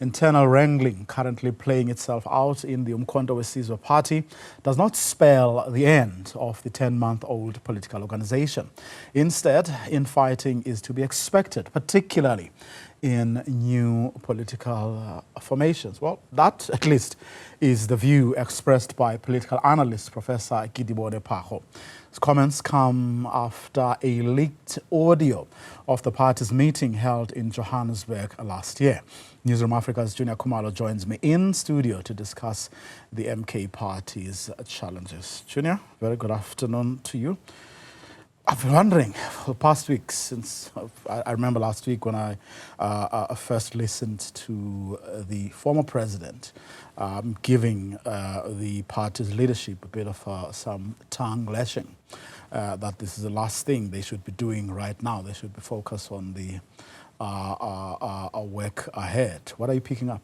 Internal wrangling currently playing itself out in the uMkhonto weSizwe party does not spell the end of the 10-month-old political organization. Instead, infighting is to be expected, particularly in new political formations. Well, that at least is the view expressed by political analyst Professor Kedibone Phago. His comments come after a leaked audio of the party's meeting held in Johannesburg last year. Newzroom Afrika's Juniour Khumalo joins me in studio to discuss the MK party's challenges. Juniour, very good afternoon to you. I've been wondering for the past week, since I remember last week when I first listened to the former president giving the party's leadership a bit of some tongue lashing, that this is the last thing they should be doing right now. They should be focused on the work ahead. What are you picking up?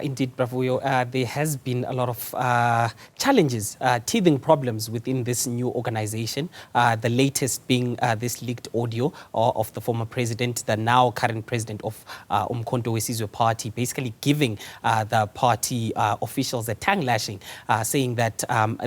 Indeed, Bravo, there has been a lot of challenges, teething problems within this new organization. The latest being this leaked audio of the former president, the now current president of uMkhonto weSizwe party, basically giving the party officials a tongue lashing, saying that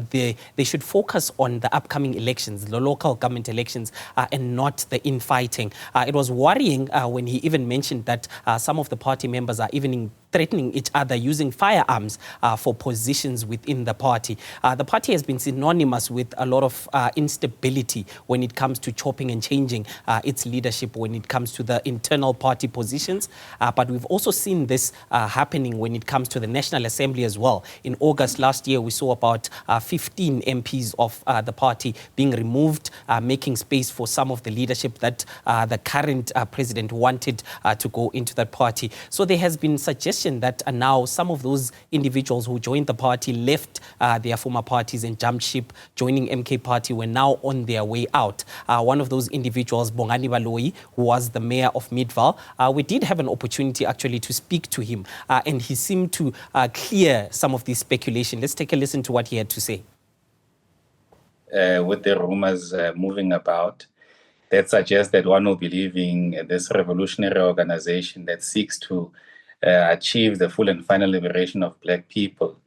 they should focus on the upcoming elections, the local government elections, and not the infighting. It was worrying when he even mentioned that some of the party members are even threatening each other using firearms for positions within the party. The party has been synonymous with a lot of instability when it comes to chopping and changing its leadership when it comes to the internal party positions. But we've also seen this happening when it comes to the National Assembly as well. In August last year, we saw about 15 MPs of the party being removed, making space for some of the leadership that the current president wanted to go into that party. So there has been suggestion that now some of those individuals who joined the party left their former parties and jumped ship, joining MK party, were now on their way out. One of those individuals, Bongani Baloyi, who was the mayor of Midvaal, we did have an opportunity actually to speak to him, and he seemed to clear some of this speculation. Let's take a listen to what he had to say. With the rumors moving about, that suggests that one will be leaving this revolutionary organization that seeks to achieve the full and final liberation of black people.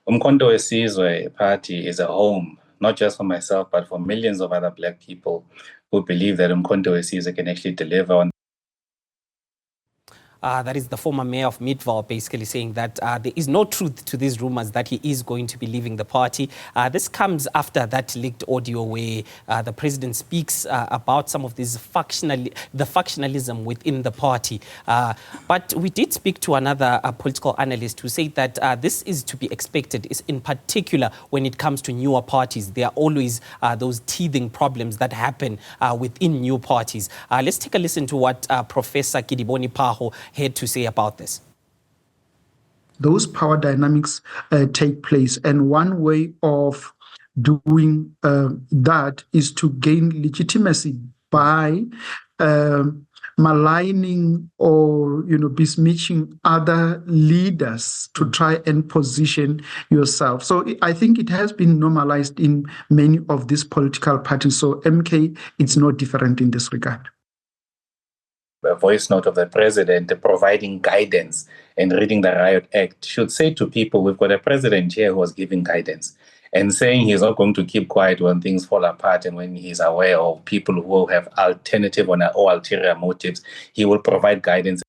uMkhonto weSizwe party is a home, not just for myself, but for millions of other black people who believe that uMkhonto weSizwe can actually deliver on. That is the former mayor of Midvaal basically saying that there is no truth to these rumors that he is going to be leaving the party. This comes after that leaked audio where the president speaks about some of this factionalism within the party. But we did speak to another political analyst who said that this is to be expected, is in particular when it comes to newer parties. There are always those teething problems that happen within new parties. Let's take a listen to what Professor Kedibone Phago had to say about this. Those power dynamics take place, and one way of doing that is to gain legitimacy by maligning or besmirching other leaders to try and position yourself. So I think it has been normalized in many of these political parties. So MK, it's no different in this regard. A voice note of the president providing guidance and reading the Riot Act should say to people, we've got a president here who was giving guidance and saying he's not going to keep quiet when things fall apart and when he's aware of people who have alternative or ulterior motives. He will provide guidance.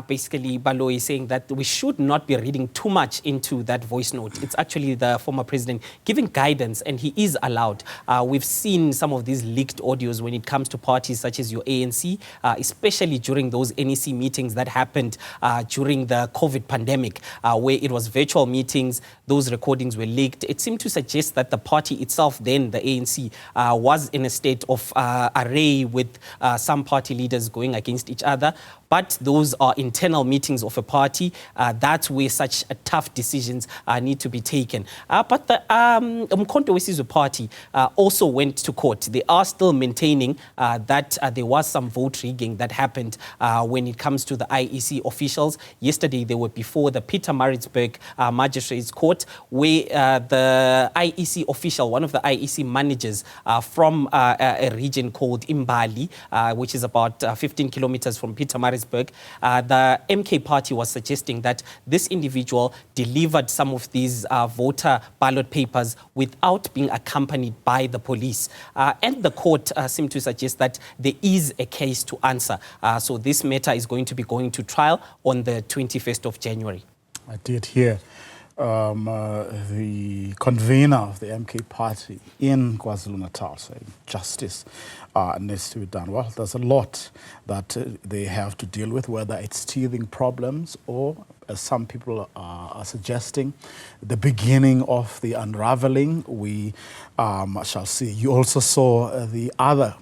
Basically, Balo is saying that we should not be reading too much into that voice note. It's actually the former president giving guidance, and he is allowed. We've seen some of these leaked audios when it comes to parties such as your ANC, especially during those NEC meetings that happened during the COVID pandemic, where it was virtual meetings. Those recordings were leaked. It seemed to suggest that the party itself, then the ANC, was in a state of array with some party leaders going against each other. But those are internal meetings of a party. That's where such tough decisions need to be taken. But the uMkhonto weSizwe party also went to court. They are still maintaining that there was some vote rigging that happened when it comes to the IEC officials. Yesterday, they were before the Pietermaritzburg Magistrates Court, where the IEC official, one of the IEC managers from a region called Mbali, which is about 15 kilometers from Pietermaritzburg, Johannesburg, the MK party was suggesting that this individual delivered some of these voter ballot papers without being accompanied by the police. And the court seemed to suggest that there is a case to answer. So this matter is going to be going to trial on the 21st of January. I did hear the convener of the MK party in KwaZulu-Natal saying justice needs to be done. Well, there's a lot that they have to deal with, whether it's teething problems or, as some people are suggesting, the beginning of the unraveling. We shall see. You also saw the other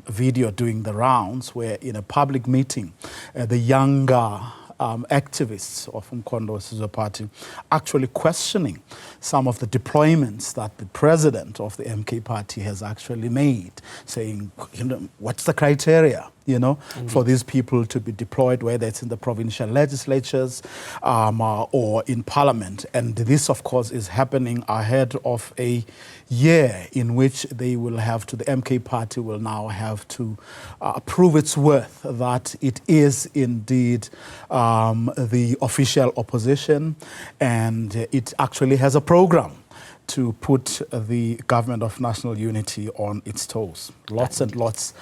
video doing the rounds where in a public meeting, the younger activists of uMkhonto weSizwe Party actually questioning some of the deployments that the president of the MK party has actually made, saying, you know, what's the criteria, you know, for these people to be deployed, whether it's in the provincial legislatures or in parliament. And this, of course, is happening ahead of a year in which they will have to, the MK party will now have to prove its worth, that it is indeed the official opposition, and it actually has a program to put the government of national unity on its toes. Lots and lots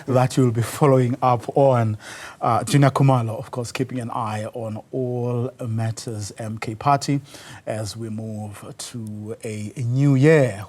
that you'll be following up on. Juniour Khumalo, of course, keeping an eye on all matters MK party as we move to a new year.